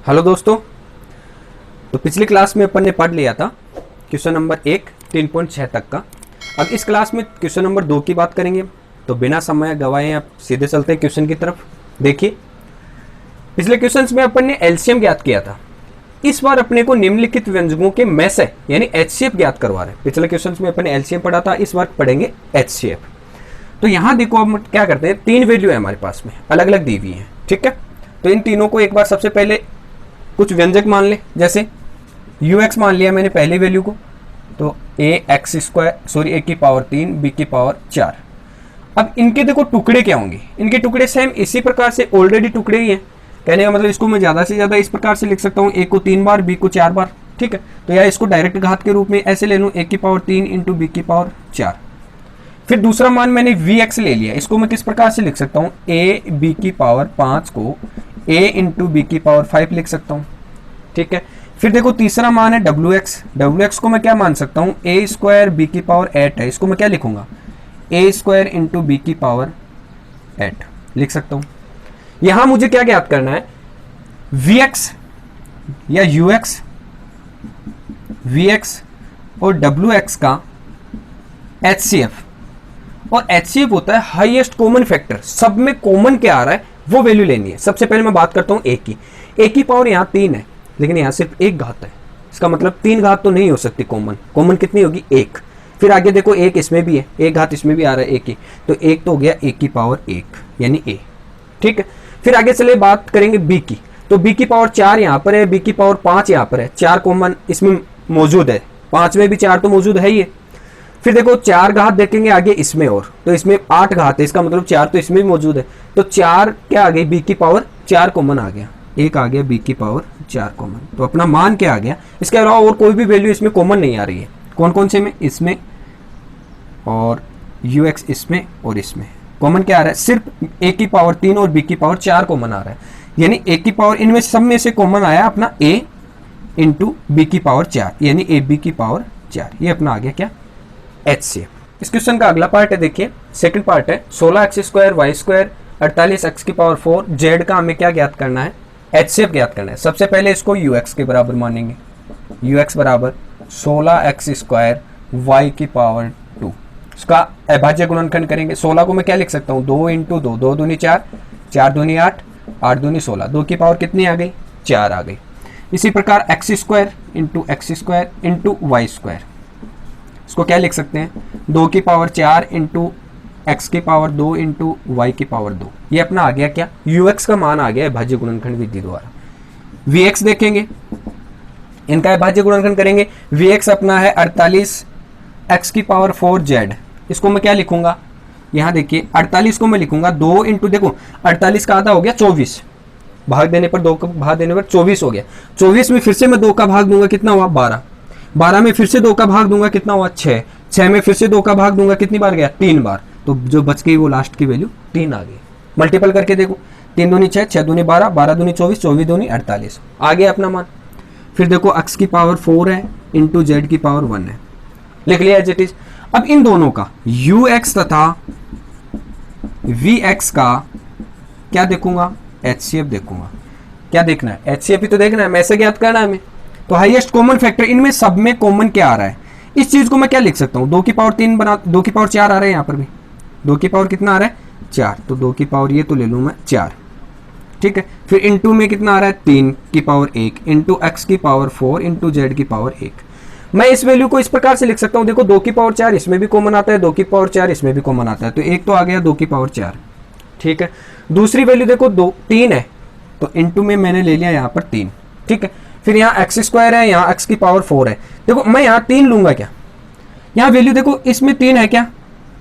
Hello दोस्तों। तो पिछली क्लास में अपन ने पढ़ लिया था क्वेश्चन नंबर 1 3.6 तक का। अब इस क्लास में क्वेश्चन नंबर 2 की बात करेंगे। तो बिना समय गवाए आप सीधे चलते हैं क्वेश्चन की तरफ। देखिए, पिछले क्वेश्चंस में अपन ने एलसीएम ज्ञात किया था। इस बार अपने को निम्नलिखित व्यंजकों के में से यानी एचसीएफ ज्ञात करवा रहे हैं। पिछले क्वेश्चंस में अपन ने एलसीएम पढ़ा था, इस बार पढ़ेंगे एचसीएफ। तो यहां देखो हम क्या करते हैं, 3 वैल्यू है हमारे पास में, अलग अलग दी हुई है। ठीक है, तो इन तीनों को एक बार सबसे पहले कुछ व्यंजक मान ले। जैसे ux मान लिया मैंने पहली वैल्यू को, तो a की पावर 3 b की पावर 4। अब इनके देखो टुकड़े क्या होंगे, इनके टुकड़े सेम इसी प्रकार से ऑलरेडी टुकड़े ही हैं। कहने का मतलब इसको मैं ज़्यादा से ज़्यादा इस प्रकार से लिख सकता हूँ, a को 3 बार b को 4 बार। ठीक है, तो या इसको डायरेक्ट घात के रूप में ऐसे ले लूँ, a की पावर 3 इंटू b की पावर 4। फिर दूसरा मान मैंने vx ले लिया, इसको मैं किस प्रकार से लिख सकता हूँ, a b की पावर 5 को a इंटू बी की पावर 5 लिख सकता हूँ। ठीक है, फिर देखो तीसरा मान है wx को मैं क्या मान सकता हूँ, a स्क्वायर बी की पावर 8 है, इसको मैं क्या लिखूंगा, a स्क्वायर इंटू बी की पावर 8 लिख सकता हूँ। यहां मुझे क्या ज्ञात करना है, vx या vx और wx का HCF। और HCF होता है हाईएस्ट कॉमन फैक्टर, सब में कॉमन क्या आ रहा है वो वैल्यू लेनी है। सबसे पहले मैं बात करता हूं a की पावर यहाँ 3 है, लेकिन यहाँ सिर्फ 1 घात है। इसका मतलब 3 घात तो नहीं हो सकती कॉमन कितनी होगी, 1। फिर आगे देखो 1 इसमें भी है, 1 घात इसमें भी आ रहा है 1 की, तो 1 तो हो गया a की पावर 1 यानी a। ठीक है, फिर आगे चले बात करेंगे b की, तो b की पावर 4 यहाँ पर है, b की पावर 5 यहाँ पर है, 4 कॉमन इसमें मौजूद है, 5 में भी 4 तो मौजूद है ही है। फिर देखो 4 घात देखेंगे आगे इसमें, और तो इसमें 8 घात है, इसका मतलब 4 तो इसमें भी मौजूद है, तो 4 क्या आ गई, b की पावर 4 कॉमन आ गया, 1 आ गया b की पावर 4 कॉमन। तो अपना मान क्या आ गया, इसके अलावा और कोई भी वैल्यू इसमें कॉमन नहीं आ रही है। कौन कौन से में, इसमें और ux इसमें और इसमें कॉमन क्या आ रहा है, सिर्फ a की पावर 3 और b की पावर 4 कॉमन आ रहा है। यानी a की पावर इनमें सब में से कॉमन आया अपना a इंटू बी की पावर 4 यानी ए बी की पावर 4। ये अपना आ गया क्या, HCF। इस क्वेश्चन का अगला पार्ट है, देखिए सेकंड पार्ट है, 16x square Y square 48x की पावर 4 z का हमें क्या ज्ञात करना है, HCF ज्ञात करना है। सबसे पहले इसको ux के बराबर मानेंगे, ux बराबर 16x स्क्वायर वाई की पावर 2। इसका अभाज्य गुणनखंड करेंगे। 16 को मैं क्या लिख सकता हूँ, 2 इंटू 2, 2 दूनी 4, 4 दूनी 8, 8 दूनी 16, 2 की पावर कितनी आ गई, 4 आ गई। इसी प्रकार X square into Y square, इसको क्या लिख सकते हैं, 2 की पावर 4 इंटू एक्स की पावर 2 इंटू वाई की पावर 2। ये अपना आ गया क्या, ux का मान आ गया भाज्य गुणनखंड विधि द्वारा। vx देखेंगे, इनका भाज्य गुणनखंड करेंगे। vx अपना है 48x की पावर 4 z, इसको मैं क्या लिखूंगा, यहाँ देखिए 48 को मैं लिखूंगा 2 इंटू, देखो 48 का आधा हो गया 24, भाग देने पर 2 का भाग देने पर 24 हो गया। 24 में फिर से मैं 2 का भाग दूंगा, कितना हुआ 12, 12 में फिर से 2 का भाग दूंगा, कितना हुआ 6, 6 में फिर से 2 का भाग दूंगा, कितनी बार गया 3 बार, तो जो बच गई वो लास्ट की वैल्यू 3 आ गई। मल्टीपल करके देखो, 3 दूनी 6, 6 दूनी 12, 12 दूनी 24, 24 दूनी 48 आ गया अपना मान। फिर देखो x की पावर 4 है इंटू z की पावर 1 है, लिख लिया एज इट इज। अब इन दोनों का ux तथा vx का क्या देखूंगा, HCF देखूंगा। क्या देखना है, HCF ही तो देखना है, मैं ऐसे ज्ञात करना है हमें। तो हाईएस्ट कॉमन फैक्टर, इनमें सब में कॉमन क्या आ रहा है, इस चीज को मैं क्या लिख सकता हूँ, 2 की पावर 3 बना, 2 की पावर 4 आ रहा है, यहाँ पर भी 2 की पावर कितना आ रहा है 4, तो 2 की पावर ये तो ले लूँ मैं 4। ठीक है, फिर इंटू में कितना आ रहा है 3 की पावर 1 इंटू एक्स की पावर 4 इंटू जेड की पावर 1। मैं इस वैल्यू को इस प्रकार से लिख सकता हूँ, देखो 2 की पावर 4 इसमें भी कॉमन आता है, 2 की पावर 4 इसमें भी कॉमन आता है, तो एक तो आ गया 2 की पावर 4। ठीक है, दूसरी वैल्यू देखो 3 है, तो इंटू में मैंने ले लिया यहाँ पर 3। ठीक है, फिर यहाँ एक्स स्क्वायर है, यहाँ एक्स की पावर 4 है, देखो मैं यहाँ 3 लूंगा क्या, यहाँ वैल्यू देखो इसमें 3 है क्या,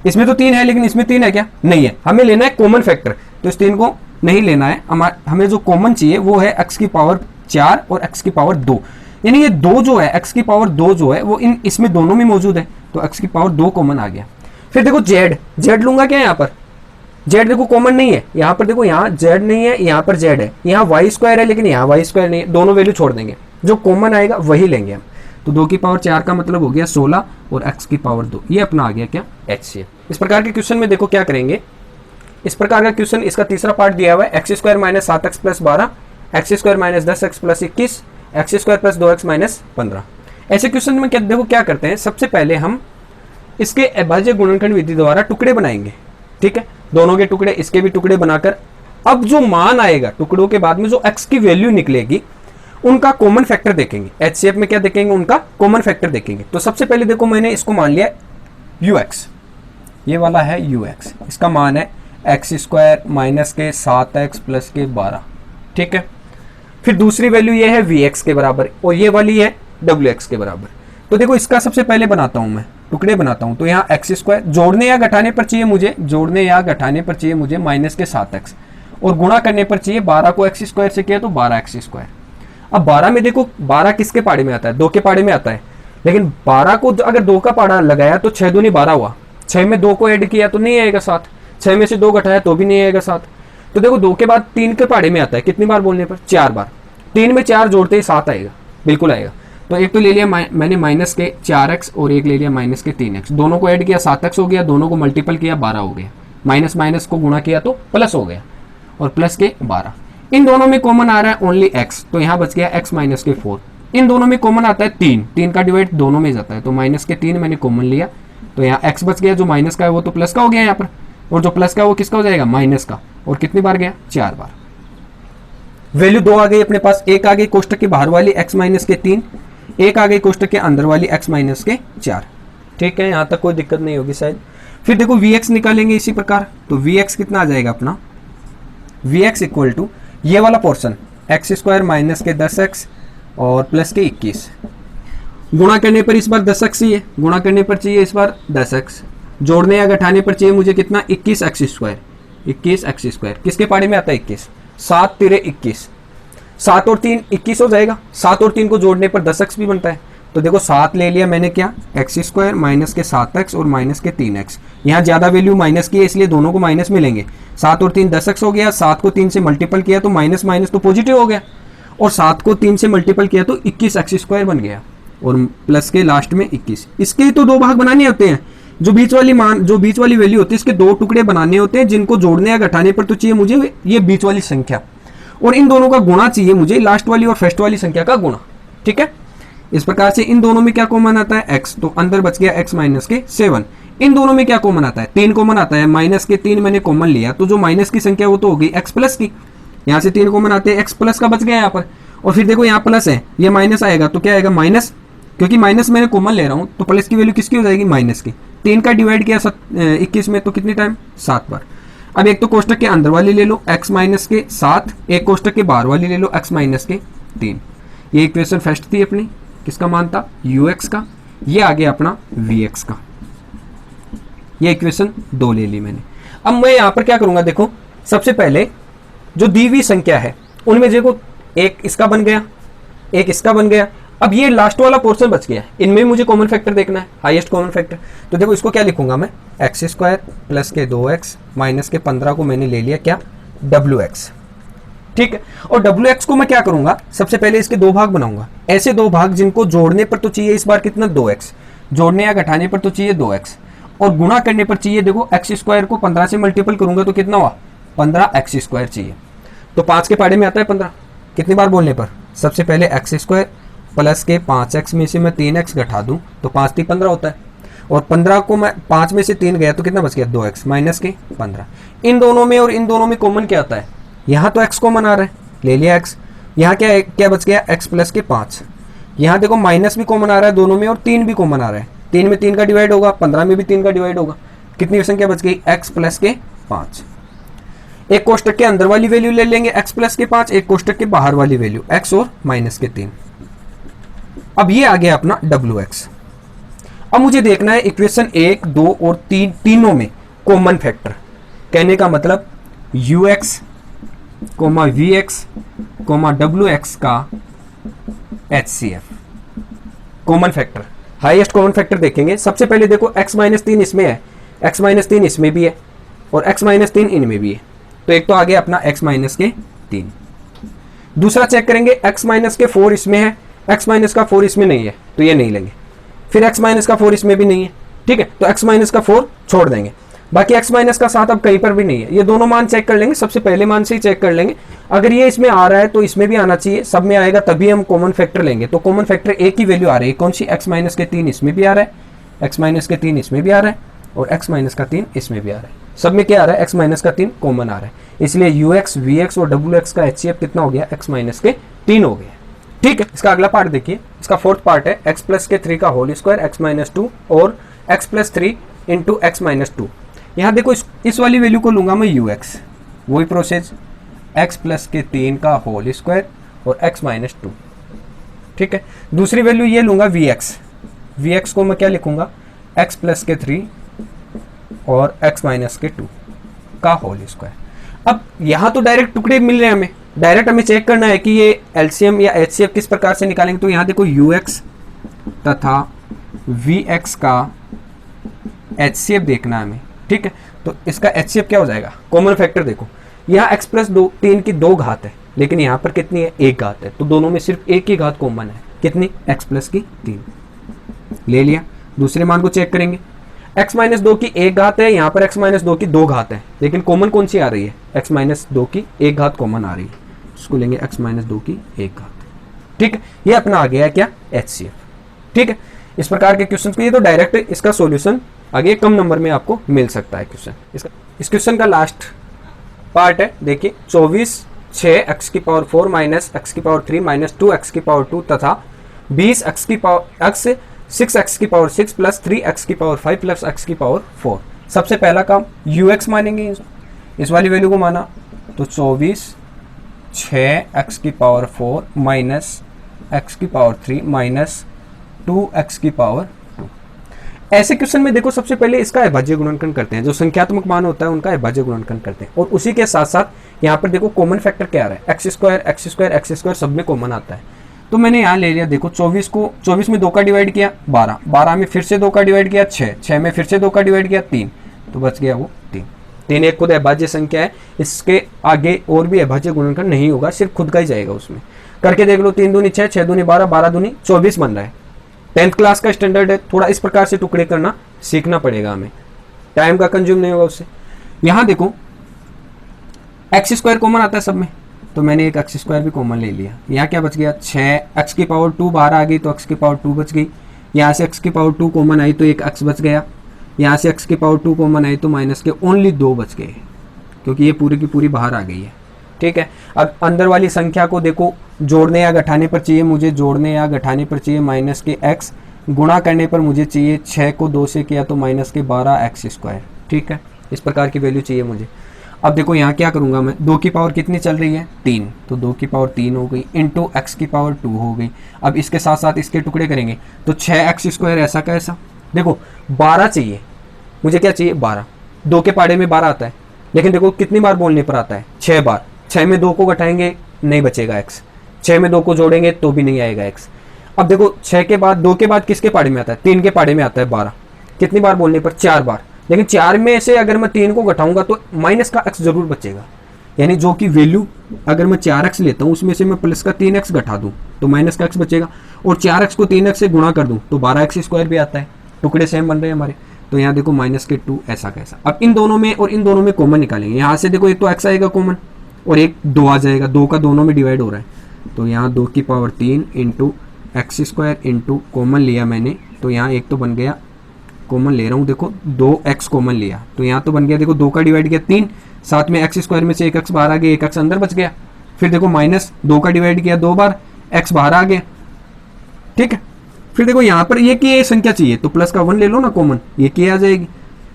इसमें तो 3 है लेकिन इसमें 3 है क्या, नहीं है। हमें लेना है कॉमन फैक्टर, तो इस 3 को नहीं लेना है, हमें जो कॉमन चाहिए वो है एक्स की पावर 4 और एक्स की पावर 2, यानी ये 2 जो है एक्स की पावर 2 जो है वो इसमें दोनों में मौजूद है, तो एक्स की पावर 2 कॉमन आ गया। फिर देखो जेड लूंगा क्या, यहाँ पर जेड देखो कॉमन नहीं है, यहाँ पर देखो यहाँ जेड नहीं है, यहाँ पर जेड है, यहाँ वाई स्क्वायर है लेकिन यहाँ वाई स्क्वायर नहीं है, दोनों वैल्यू छोड़ देंगे, जो कॉमन आएगा वही लेंगे हम। तो 2 की पावर 4 का मतलब हो गया 16 और x की पावर 2, ये अपना आ गया क्या, HCF। इस प्रकार के क्वेश्चन में देखो क्या करेंगे, इस प्रकार का क्वेश्चन, इसका तीसरा पार्ट दिया हुआ है, x square minus 7x plus 12 x square minus 10x plus 21, x square plus 2x minus 15। ऐसे क्वेश्चन में क्या देखो क्या करते हैं, सबसे पहले हम इसके अभाज्य गुणनखंड विधि द्वारा टुकड़े बनाएंगे। ठीक है, दोनों के टुकड़े, इसके भी टुकड़े बनाकर अब जो मान आएगा टुकड़ों के बाद में, जो x की वैल्यू निकलेगी उनका कॉमन फैक्टर देखेंगे। HCF में क्या देखेंगे, उनका कॉमन फैक्टर देखेंगे। तो सबसे पहले देखो मैंने इसको मान लिया ux, ये वाला है ux, इसका मान है एक्स स्क्वायर माइनस के 7x प्लस के 12। ठीक है, फिर दूसरी वैल्यू ये है vx के बराबर और ये वाली है wx के बराबर। तो देखो इसका सबसे पहले बनाता हूं मैं, टुकड़े बनाता हूं। तो यहाँ एक्स स्क्वायर जोड़ने या घटाने पर चाहिए मुझे, जोड़ने या घटाने पर चाहिए मुझे माइनस के 7x, और गुणा करने पर चाहिए 12 को एक्स स्क्वायर से किया तो 12x स्क्वायर। अब 12 में देखो 12 किसके पाड़े में आता है, 2 के पाड़े में आता है, लेकिन 12 को अगर 2 का पाड़ा लगाया तो 6 दूनी 12 हुआ, 6 में 2 को ऐड किया तो नहीं आएगा 7, 6 में से 2 घटाया तो भी नहीं आएगा 7। तो देखो 2 के बाद 3 के पाड़े में आता है, कितनी बार बोलने पर, 4 बार। 3 में 4 जोड़ते ही 7 आएगा, बिल्कुल आएगा। तो एक तो ले लिया मैंने माइनस के 4x और एक ले लिया माइनस के 3x, दोनों को ऐड किया 7x हो गया, दोनों को मल्टीपल किया 12 हो गया, माइनस माइनस को गुणा किया तो प्लस हो गया, और प्लस के 12। इन दोनों में कॉमन आ रहा है ओनली x, तो यहाँ बच गया x माइनस के 4। इन दोनों में कॉमन आता है 3, 3 का डिवाइड दोनों में जाता है, तो माइनस के 3 मैंने कॉमन लिया, तो यहाँ x बच गया, जो माइनस का है वो तो प्लस का हो गया यहाँ पर, और जो प्लस का है वो किसका हो जाएगा, माइनस का। और कितनी बार गया, 4 बार। वैल्यू 2 आ गई अपने पास, एक आ गई कोष्टक के बाहर वाली x माइनस के 3, एक आ गई कोष्टक के अंदर वाली x माइनस के 4। ठीक है, यहाँ तक कोई दिक्कत नहीं होगी शायद। फिर देखो vx निकालेंगे इसी प्रकार, तो vx कितना आ जाएगा अपना, vx इक्वल टू ये वाला पोर्शन एक्स स्क्वायर माइनस के 10x और प्लस के 21, गुणा करने पर इस बार 10x ही है, गुणा करने पर चाहिए इस बार 10x, जोड़ने या घटाने पर चाहिए मुझे कितना, 21x स्क्वायर, 21x स्क्वायर किसके पाड़े में आता है 21, 7 तिरे 21, 7 और 3 21 हो जाएगा, 7 और 3 को जोड़ने पर 10x भी बनता है। तो देखो 7 ले लिया मैंने क्या, एक्स स्क्वायर माइनस के 7x और माइनस के 3x, यहाँ ज़्यादा वैल्यू माइनस की है इसलिए दोनों को माइनस मिलेंगे। 7 और 3 10x हो गया, 7 को 3 से मल्टीपल किया तो माइनस माइनस तो पॉजिटिव हो गया, और 7 को 3 से मल्टीपल किया तो 21x स्क्वायर बन गया, और प्लस के लास्ट में 21। इसके तो 2 भाग बनाने होते हैं, जो बीच वाली वैल्यू होती है इसके 2 टुकड़े बनाने होते हैं, जिनको जोड़ने या घटाने पर तो चाहिए मुझे ये बीच वाली संख्या, और इन दोनों का गुणा चाहिए मुझे लास्ट वाली और फर्स्ट वाली संख्या का गुणा। ठीक है, इस प्रकार से इन दोनों में क्या कॉमन आता है, x, तो अंदर बच गया x माइनस के 7। इन दोनों में क्या कॉमन आता है, 3 कॉमन आता है, माइनस के 3 मैंने कॉमन लिया, तो जो माइनस की संख्या वो तो होगी x प्लस की, यहाँ से 3 कॉमन आते हैं, x प्लस का बच गया यहाँ पर। और फिर देखो यहाँ प्लस है, ये माइनस आएगा तो क्या आएगा माइनस, क्योंकि माइनस मैंने कॉमन ले रहा हूँ तो प्लस की वैल्यू किसकी हो जाएगी, माइनस की। 3 का डिवाइड किया 21 में तो कितनी टाइम, 7 बार। अब एक तो कोष्टक के अंदर वाली ले लो x माइनस के 7, एक कोष्टक के बाहर वाली ले लो x माइनस के 3। ये इक्वेशन फर्स्ट थी अपनी, किसका मान था, ux का। ये आ गया अपना vx का, ये इक्वेशन 2 ले ली मैंने। अब मैं यहाँ पर क्या करूंगा, देखो सबसे पहले जो दी हुई संख्या है उनमें देखो एक इसका बन गया, एक इसका बन गया, अब ये लास्ट वाला पोर्शन बच गया, इनमें मुझे कॉमन फैक्टर देखना है, हाईएस्ट कॉमन फैक्टर। तो देखो इसको क्या लिखूंगा मैं, एक्स स्क्वायर प्लस के 2x माइनस के 15 को मैंने ले लिया क्या, wx। ठीक है, और wx को मैं क्या करूंगा, सबसे पहले इसके 2 भाग बनाऊंगा, ऐसे 2 भाग जिनको जोड़ने पर तो चाहिए इस बार कितना, 2x, जोड़ने या घटाने पर तो चाहिए 2x, और गुणा करने पर चाहिए देखो एक्स स्क्वायर को 15 से मल्टीपल करूंगा तो कितना हुआ, 15x स्क्वायर चाहिए। तो 5 के पाड़े में आता है 15, कितनी बार बोलने पर, सबसे पहले एक्स स्क्वायर प्लस के 5x में से मैं 3x घटा दूं तो 5 3 15 होता है, और 15 को मैं 5 में से 3 गया तो कितना बच गया, 2x माइनस के 15। इन दोनों में और इन दोनों में कॉमन क्या आता है, यहाँ तो x कॉमन आ रहा है, ले लिया x, यहाँ क्या बच गया, x प्लस के 5। यहाँ देखो माइनस भी कॉमन आ रहा है दोनों में, और 3 भी कॉमन आ रहा है, 3 में 3 का डिवाइड होगा, 15 में भी 3 का डिवाइड होगा, कितनी संख्या बच गई, x प्लस के 5। एक कोष्टक के अंदर वाली वैल्यू ले लेंगे x प्लस के 5, एक कोष्टक के बाहर वाली वैल्यू x और माइनस के 3। अब ये आ गया अपना wx। अब मुझे देखना है इक्वेशन 1, 2 और 3 तीनों में कॉमन फैक्टर, कहने का मतलब ux, vx, wx का HCF common factor, highest common factor देखेंगे। सबसे पहले देखो x माइनस 3 इसमें है, x माइनस 3 इसमें भी है, और x माइनस 3 इनमें भी है, तो एक तो आ गया अपना x माइनस के 3। दूसरा चेक करेंगे x माइनस के 4 इसमें है, x माइनस का 4 इसमें नहीं है तो ये नहीं लेंगे, फिर x माइनस का 4 इसमें भी नहीं है, ठीक है, तो x माइनस का 4 छोड़ देंगे। बाकी x माइनस का 7 अब कहीं पर भी नहीं है। ये दोनों मान चेक कर लेंगे, सबसे पहले मान से ही चेक कर लेंगे। अगर ये इसमें आ रहा है तो इसमें भी आना चाहिए, सब में आएगा तभी हम कॉमन फैक्टर लेंगे। तो कॉमन फैक्टर एक की वैल्यू आ रही है, कौन सी? x माइनस के 3 इसमें भी आ रहा है, x माइनस के 3 इसमें भी आ रहा है, और x माइनस का 3 इसमें भी आ रहा है। सब में क्या आ रहा है? x माइनस का 3 कॉमन आ रहा है। इसलिए ux, vx और wx का HCF कितना हो गया? x माइनस के 3 हो गया। ठीक है, इसका अगला पार्ट देखिए, इसका फोर्थ पार्ट है x प्लस के 3 का होल स्क्वायर x माइनस 2 और x plus 3 into x minus 2। यहाँ देखो इस वाली वैल्यू को लूंगा मैं ux, वही प्रोसेस x प्लस के 3 का होल स्क्वायर और x माइनस 2। ठीक है, दूसरी वैल्यू ये लूंगा vx को मैं क्या लिखूंगा? x प्लस के 3 और x माइनस के 2 का होल स्क्वायर। अब यहाँ तो डायरेक्ट टुकड़े मिल रहे हैं हमें, डायरेक्ट हमें चेक करना है कि ये एलसीएम या एचसीएफ किस प्रकार से निकालेंगे। तो यहाँ देखो ux तथा vx का एचसीएफ देखना है हमें। ठीक है, तो इसका एचसीएफ क्या हो जाएगा? कॉमन फैक्टर देखो, यहाँ x प्लस 3 की 2 घात है, लेकिन यहाँ पर कितनी है? 1 घात है, तो दोनों में सिर्फ एक ही घात कॉमन है। कितनी? x प्लस की 3 ले लिया। दूसरे मान को चेक करेंगे, x माइनस 2 की 1 घात है, यहाँ पर x माइनस 2 की 2 घात है, लेकिन कॉमन कौन सी आ रही है? x माइनस 2 की 1 घात कॉमन आ रही है, इसको लेंगे x माइनस 2 की 1 घात। ठीक है, ये अपना आ गया है क्या? HCF। ठीक है, इस प्रकार के क्वेश्चन के लिए तो डायरेक्ट इसका सॉल्यूशन आगे कम नंबर में आपको मिल सकता है क्वेश्चन। इस क्वेश्चन का लास्ट पार्ट है, देखिए 24 6 x की पावर 4 माइनस x की पावर 3 माइनस 2 x की पावर 2 तथा 20 x की पावर x 6 x की पावर 6 प्लस 3 x की पावर 5 प्लस x की पावर 4। सबसे पहला काम ux मानेंगे, इस वाली वैल्यू को माना तो 24 6 x की पावर 4 माइनस x की पावर 3 माइनस 2 x की पावर 2। ऐसे क्वेश्चन में देखो सबसे पहले इसका अभाज्य गुणनखंड करते हैं, जो संख्यात्मक मान होता है उनका अभाज्य गुणनखंड करते हैं, और उसी के साथ साथ यहाँ पर देखो कॉमन फैक्टर क्या आ रहा है? एक्स स्क्वायर सब में कॉमन आता है। तो मैंने यहाँ ले लिया, देखो 24 में 2 का डिवाइड किया 12 में फिर से 2 का डिवाइड किया 6 में फिर से 2 का डिवाइड किया 3, तो बच गया वो 3 एक खुद अभाज्य संख्या है, इसके आगे और भी अभाज्य गुणनखंड नहीं होगा, सिर्फ खुद का ही जाएगा उसमें। करके देख लो, 3 दूनी 6, 6 दूनी 12, 12 दूनी 24 बन रहा है। 10th क्लास का स्टैंडर्ड है, थोड़ा इस प्रकार से टुकड़े करना सीखना पड़ेगा हमें, टाइम का कंज्यूम नहीं होगा उससे। यहाँ देखो एक्स स्क्वायर कॉमन आता है सब में, तो मैंने एक एक्स स्क्वायर भी कॉमन ले लिया। यहाँ क्या बच गया? 6 एक्स की पावर 2 बाहर आ गई तो एक्स की पावर 2 बच गई। यहाँ से एक्स की पावर 2 कॉमन आई तो एक एक्स बच गया। यहाँ से एक्स की पावर 2 कॉमन आई तो माइनस के ओनली 2 बच गए, क्योंकि ये पूरी की पूरी बाहर आ गई है। ठीक है, अब अंदर वाली संख्या को देखो, जोड़ने या घटाने पर चाहिए मुझे, जोड़ने या घटाने पर चाहिए माइनस के एक्स, गुणा करने पर मुझे चाहिए 6 को 2 से किया तो माइनस के 12 एक्स स्क्वायर। ठीक है, इस प्रकार की वैल्यू चाहिए मुझे। अब देखो यहाँ क्या करूँगा मैं, 2 की पावर कितनी चल रही है? 3, तो 2 की पावर 3 हो गई इंटू एक्स की पावर 2 हो गई। अब इसके साथ साथ इसके टुकड़े करेंगे तो 6 एक्स स्क्वायर ऐसा का ऐसा। देखो 12 चाहिए मुझे, क्या चाहिए? 12। 2 के पाड़े में 12 आता है, लेकिन देखो कितनी बार बोलने पर आता है? 6 बार। 6 में 2 को घटाएंगे नहीं बचेगा एक्स, 6 में 2 को जोड़ेंगे तो भी नहीं आएगा एक्स। अब देखो 6 के बाद 2 के बाद किसके पाड़े में आता है? 3 के पाड़े में आता है 12। कितनी बार बोलने पर? 4 बार। लेकिन 4 में से अगर मैं 3 को घटाऊंगा तो माइनस का एक्स जरूर बचेगा, यानी जो कि वैल्यू अगर मैं 4x लेता हूँ उसमें से मैं प्लस का 3x घटा दूं तो माइनस का एक्स बचेगा, और 4x को 3x से गुणा कर दूं तो 12x स्क्वायर भी आता है। टुकड़े सेम बन रहे हैं हमारे, तो यहाँ देखो माइनस के 2 ऐसा कैसा। अब इन दोनों में और इन दोनों में कॉमन निकालेंगे। यहाँ से देखो एक तो x आएगा कॉमन और एक 2 आ जाएगा, 2 का दोनों में डिवाइड हो रहा है, तो यहाँ 2 की power 3 into x square into common लिया मैंने, तो यहाँ एक तो बन गया, कॉमन ले रहा हूँ देखो 2x कॉमन लिया तो यहाँ तो बन गया, देखो 2 का डिवाइड किया 3, साथ में एक्स स्क्वायर में से एक एक्स बाहर आ गया, एक एक्स अंदर बच गया। फिर देखो माइनस 2 का डिवाइड किया 2 बार, एक्स बाहर आ गया। ठीक है, फिर देखो यहाँ पर ये की संख्या चाहिए तो प्लस का 1 ले लो ना कॉमन, ये की आ जाएगी।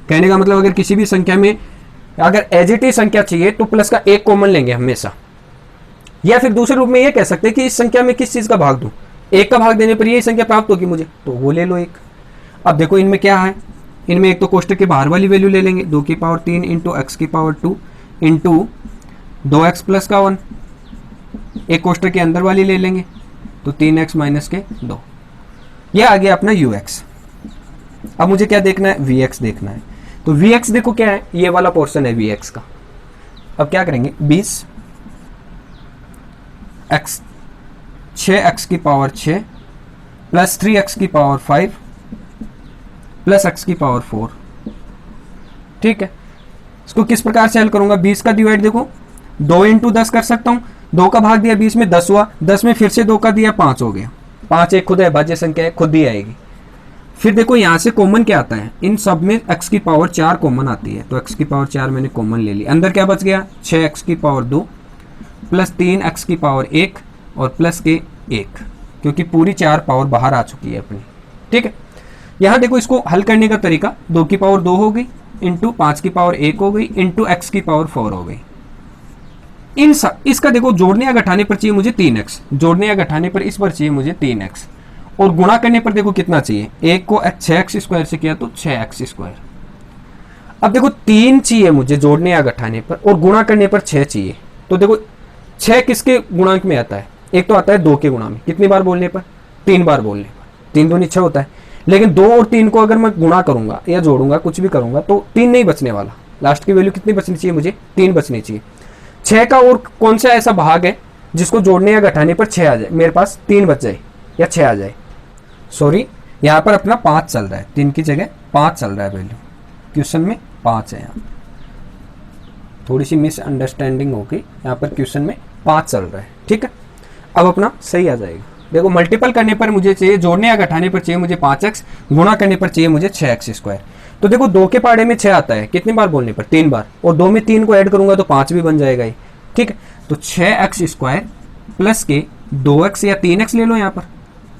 कहने का मतलब अगर किसी भी संख्या में अगर एजिटिव संख्या चाहिए तो प्लस का 1 कॉमन लेंगे हमेशा, या फिर दूसरे रूप में ये कह सकते हैं कि इस संख्या में किस चीज का भाग दूं, 1 का भाग देने पर यही संख्या प्राप्त होगी मुझे, तो वो ले लो 1। अब देखो इनमें क्या है, इनमें एक तो कोष्टक के बाहर वाली वैल्यू ले लेंगे, 2 की पावर 3 इंटू एक्स की पावर 2 इंटू 2x प्लस का 1, एक कोष्टक के अंदर वाली ले लेंगे तो 3x माइनस के 2। यह आ गया अपना ux। अब मुझे क्या देखना है? vx देखना है। तो vx देखो क्या है, ये वाला पोर्शन है vx का। अब क्या करेंगे, 20 x 6x की पावर 6 प्लस 3x की पावर 5 प्लस x की पावर 4 ठीक है, इसको किस प्रकार से हल करूंगा, 20 का डिवाइड देखो 2 इंटू 10 कर सकता हूँ, 2 का भाग दिया 20 में 10 हुआ, 10 में फिर से 2 का दिया 5 हो गया, 5 एक खुद है भाज्य संख्या है, खुद ही आएगी। फिर देखो यहाँ से कॉमन क्या आता है, इन सब में x की पावर 4 कॉमन आती है, तो x की पावर 4 मैंने कॉमन ले ली, अंदर क्या बच गया 6x की पावर 2 प्लस 3x की पावर 1 और प्लस के 1, क्योंकि पूरी 4 पावर बाहर आ चुकी है अपनी। ठीक है, यहाँ देखो इसको हल करने का तरीका, 2 की पावर 2 हो गई इंटू 5 की पावर 1 हो गई इंटू x की पावर 4 हो गई। इन सब इसका देखो जोड़ने या घटाने पर चाहिए मुझे 3x, जोड़ने या घटाने पर इस पर चाहिए मुझे 3x, और गुणा करने पर देखो कितना चाहिए, 1 को 6x स्क्वायर से किया तो 6x स्क्वायर। अब देखो 3 चाहिए मुझे जोड़ने या घटाने पर, और गुणा करने पर 6 चाहिए, तो देखो 6 किसके गुणांक में आता है, एक तो आता है 2 के गुणा में, कितनी बार बोलने पर 3 बार बोलने पर, 3 दूनी 6 होता है, लेकिन 2 और 3 को अगर मैं गुणा करूंगा या जोड़ूंगा कुछ भी करूंगा तो 3 नहीं बचने वाला, लास्ट की वैल्यू कितनी बचनी चाहिए मुझे, 3 बचनी चाहिए। 6 का और कौन सा ऐसा भाग है जिसको जोड़ने या घटाने पर 6 आ जाए, मेरे पास 3 बच जाए या 6 आ जाए, सॉरी यहाँ पर अपना 5 चल रहा है, 3 की जगह 5 चल रहा है वैल्यू, क्वेश्चन में 5 है, यहाँ थोड़ी सी मिसअंडरस्टैंडिंग हो गई, यहाँ पर क्वेश्चन में 5 चल रहा है। ठीक है, अब अपना सही आ जाएगा। देखो मल्टीपल करने पर मुझे चाहिए, जोड़ने या घटाने पर चाहिए मुझे 5x, गुणा करने पर चाहिए मुझे 6x स्क्वायर। तो देखो 2 के पहाड़े में 6 आता है, कितनी बार बोलने पर 3 बार, और 2 में 3 को ऐड करूंगा तो 5 भी बन जाएगा ये। ठीक है, तो 6x स्क्वायर प्लस के 2x या 3x ले लो यहाँ पर,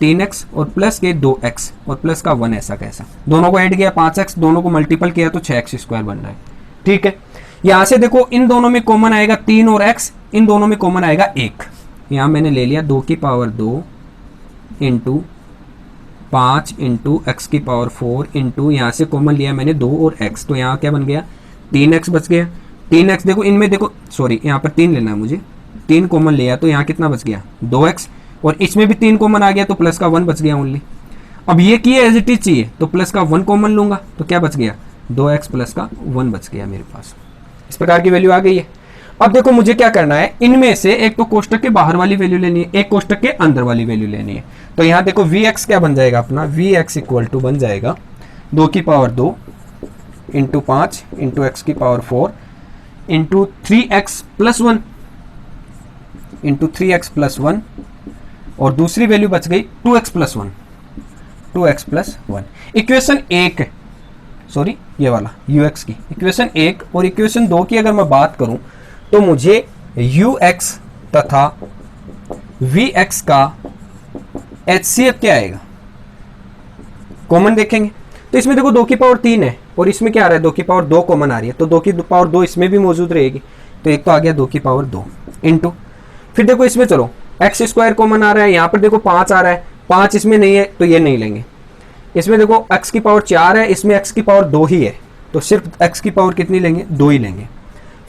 3x और प्लस के 2x और प्लस का 1, ऐसा कैसा, दोनों को ऐड किया 5x, दोनों को मल्टीपल किया तो 6x स्क्वायर बन रहा है। ठीक है, यहां से देखो इन दोनों में कॉमन आएगा 3 और x, इन दोनों में कॉमन आएगा 1, यहां मैंने ले लिया 2 की पावर 2 इंटू 5 इंटू एक्स की पावर 4 इंटू यहाँ से कॉमन लिया मैंने 2 और x, तो यहाँ क्या बन गया 3x बच गया। 3x देखो इनमें देखो, सॉरी यहाँ पर 3 लेना है मुझे, 3 कॉमन लिया तो यहाँ कितना बच गया 2x, और इसमें भी 3 कॉमन आ गया तो प्लस का 1 बच गया ओनली। अब ये किए एज इट इज चाहिए तो प्लस का 1 कॉमन लूंगा तो क्या बच गया 2x प्लस का 1 बच गया मेरे पास, इस प्रकार की वैल्यू आ गई है। अब देखो मुझे क्या करना है, इनमें से एक तो कोष्टक के बाहर वाली वैल्यू लेनी है, एक कोष्टक के अंदर वाली वैल्यू लेनी है। तो यहाँ देखो vx क्या बन जाएगा अपना, vx इक्वल टू बन जाएगा 2 की पावर 2 इंटू 5 इंटू एक्स की power 4 into 3x plus 1 into 3x plus 1, और दूसरी वैल्यू बच गई 2x plus 1, 2x plus 1। Equation 1, sorry ये वाला ux की इक्वेशन 1 और इक्वेशन 2 की अगर मैं बात करूं तो मुझे ux तथा vx का HCF क्या आएगा, कॉमन देखेंगे तो इसमें देखो 2 की पावर 3 है और इसमें क्या आ रहा है 2 की पावर 2 कॉमन आ रही है, तो 2 की पावर 2 इसमें भी मौजूद रहेगी, तो एक तो आ गया 2 की पावर 2 इंटू, फिर देखो इसमें चलो एक्स स्क्वायर कॉमन आ रहा है, यहाँ पर देखो 5 आ रहा है, 5 इसमें नहीं है तो ये नहीं लेंगे, इसमें देखो x की पावर 4 है, इसमें x की पावर 2 ही है, तो सिर्फ x की पावर कितनी लेंगे 2 ही लेंगे।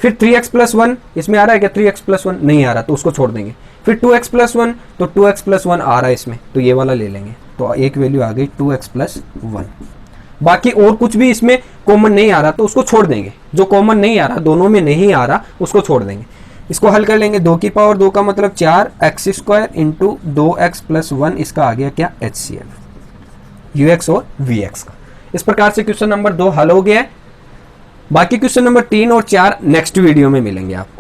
फिर 3x प्लस 1 इसमें आ रहा है क्या, 3x प्लस 1 नहीं आ रहा तो उसको छोड़ देंगे। फिर 2x प्लस 1 तो 2x प्लस 1 आ रहा है इसमें, तो ये वाला ले लेंगे, तो एक वैल्यू आ गई 2x प्लस 1। बाकी और कुछ भी इसमें कॉमन नहीं आ रहा तो उसको छोड़ देंगे, जो कॉमन नहीं आ रहा दोनों में नहीं आ रहा उसको छोड़ देंगे। इसको हल कर लेंगे, 2 की पावर 2 का मतलब 4x square into 2x plus 1, इसका आ गया क्या HCF ux और vx का। इस प्रकार से क्वेश्चन नंबर 2 हल हो गया है। बाकी क्वेश्चन नंबर 3 और 4 नेक्स्ट वीडियो में मिलेंगे आप।